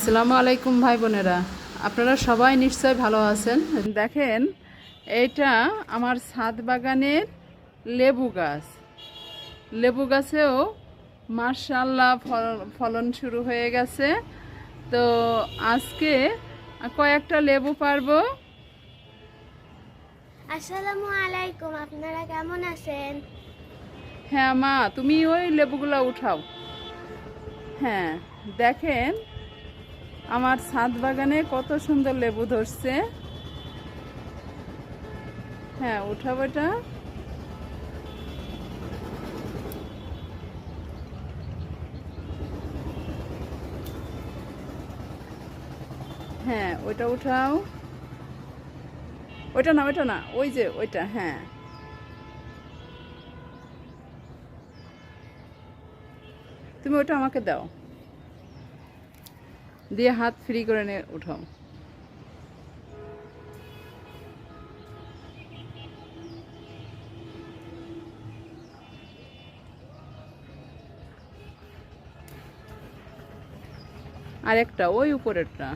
আসসালামু আলাইকুম ভাই বোনেরা, আপনারা সবাই নিশ্চয় ভালো আছেন। দেখেন, এইটা আমার ছাদ বাগানের লেবু গাছ। লেবু গাছেও মাশাআল্লাহ ফলন শুরু হয়ে গেছে। তো আজকে কয়েকটা লেবু পারবো। আসসালামু আলাইকুম, আপনারা কেমন আছেন? হ্যাঁ মা, তুমি ওই লেবুগুলো উঠাও। হ্যাঁ, দেখেন আমার ছাদ বাগানে কত সুন্দর লেবু ধরছে। হ্যাঁ, উঠাবো এটা। হ্যাঁ, ওইটা উঠাও। ওইটা না, ওইটা না, ওই যে ওইটা। হ্যাঁ, তুমি ওটা আমাকে দাও, দিয়ে হাত ফ্রি করে নিয়ে উঠাও। আর একটা ওই উপরেরটা,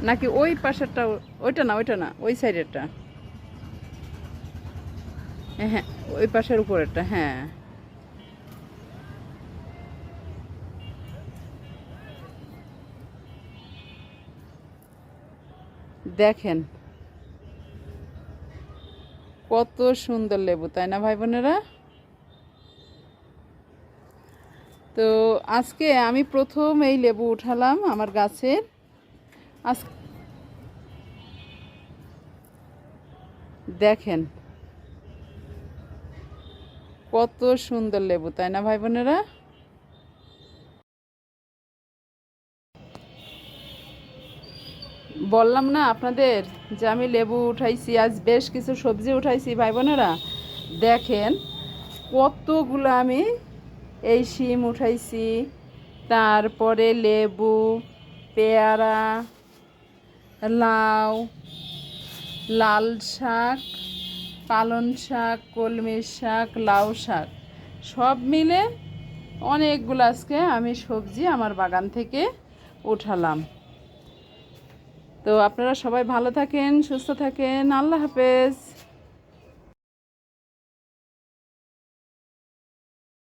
নাকি ওই পাশেরটা? ওইটা না, ওইটা না, ওই সাইডেরটা। হ্যাঁ, ওই পাশের উপরেরটা। হ্যাঁ, দেখেন কত সুন্দর লেবু, তাই না ভাই বোনেরা? তো আজকে আমি প্রথম এই লেবু উঠালাম আমার গাছের। আজ দেখেন কত সুন্দর লেবু, তাই না ভাই বোনেরা? বললাম না আপনাদের যে আমি লেবু উঠাইছি, আজ বেশ কিছু সবজি উঠাইছি ভাই বোনেরা। দেখেন কতগুলো আমি এই শিম উঠাইছি, তারপরে লেবু, পেয়ারা, লাউ, লাল শাক, পালং শাক, কলমি শাক, লাউ শাক, সব মিলে অনেকগুলো আজকে আমি সবজি আমার বাগান থেকে উঠালাম। তো আপনারা সবাই ভালো থাকেন, সুস্থ থাকেন। আল্লাহ হাফেজ।